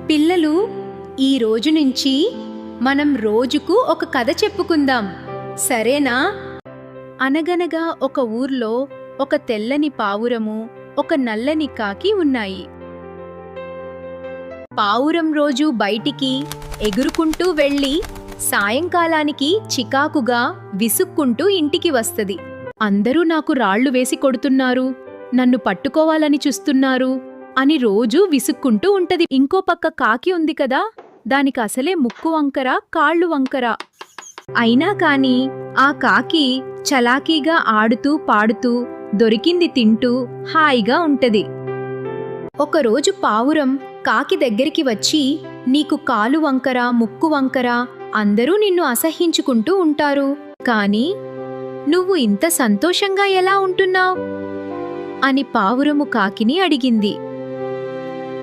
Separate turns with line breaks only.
పిల్లలు, ఈ రోజు నుంచి మనం రోజుకు ఒక కథ చెప్పుకుందాం, సరేనా? అనగనగా ఒక ఊర్లో ఒక తెల్లని పావురము, ఒక నల్లని కాకి ఉన్నాయి. పావురం రోజు బయటికి ఎగురుకుంటూ వెళ్ళి సాయంకాలానికి చికాకుగా విసుక్కుంటూ ఇంటికి వస్తది. అందరూ నాకు రాళ్లు వేసి కొడుతున్నారు, నన్ను పట్టుకోవాలని చూస్తున్నారు అని రోజూ విసుక్కుంటూ ఉంటది. ఇంకో పక్క కాకి ఉంది కదా, దానికి అసలే ముక్కు వంకర, కాళ్ళు వంకర. అయినా కాని ఆ కాకి చలాకీగా ఆడుతూ పాడుతూ దొరికింది తింటూ హాయిగా ఉంటది. ఒకరోజు పావురం కాకి దగ్గరికి వచ్చి, నీకు కాలు వంకర, ముక్కు వంకర, అందరూ నిన్ను అసహ్యించుకుంటూ ఉంటారు, కాని నువ్వు ఇంత సంతోషంగా ఎలా ఉంటున్నావ్ అని పావురము కాకిని అడిగింది.